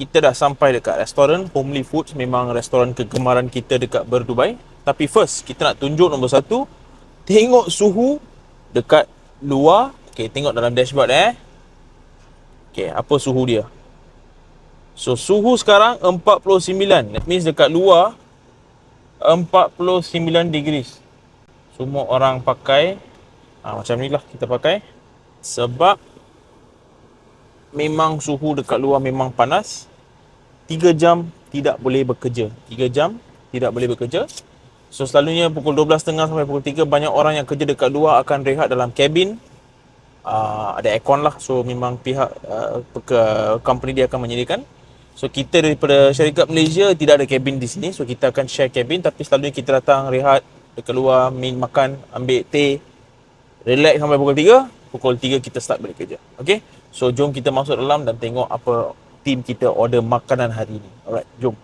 kita dah sampai dekat restoran Homely Foods. Memang restoran kegemaran kita dekat Berdubai. Tapi first, kita nak tunjuk nombor satu. Tengok suhu dekat luar. Okay, tengok dalam dashboard Okay, apa suhu dia? So, suhu sekarang 49. That means dekat luar 49 degrees. Semua orang pakai macam ni lah kita pakai. Sebab memang suhu dekat luar memang panas. 3 jam tidak boleh bekerja. 3 jam tidak boleh bekerja. So selalunya pukul 12.30 sampai pukul 3 banyak orang yang kerja dekat luar akan rehat dalam kabin. Ada aircon lah. So memang pihak company dia akan menyediakan. So kita daripada syarikat Malaysia tidak ada kabin di sini. So kita akan share kabin. Tapi selalunya kita datang rehat dekat luar, makan, ambil teh, relax sampai pukul 3. Pukul 3 kita start balik kerja. Okay. So jom kita masuk dalam dan tengok apa team kita order makanan hari ni. Alright, jom.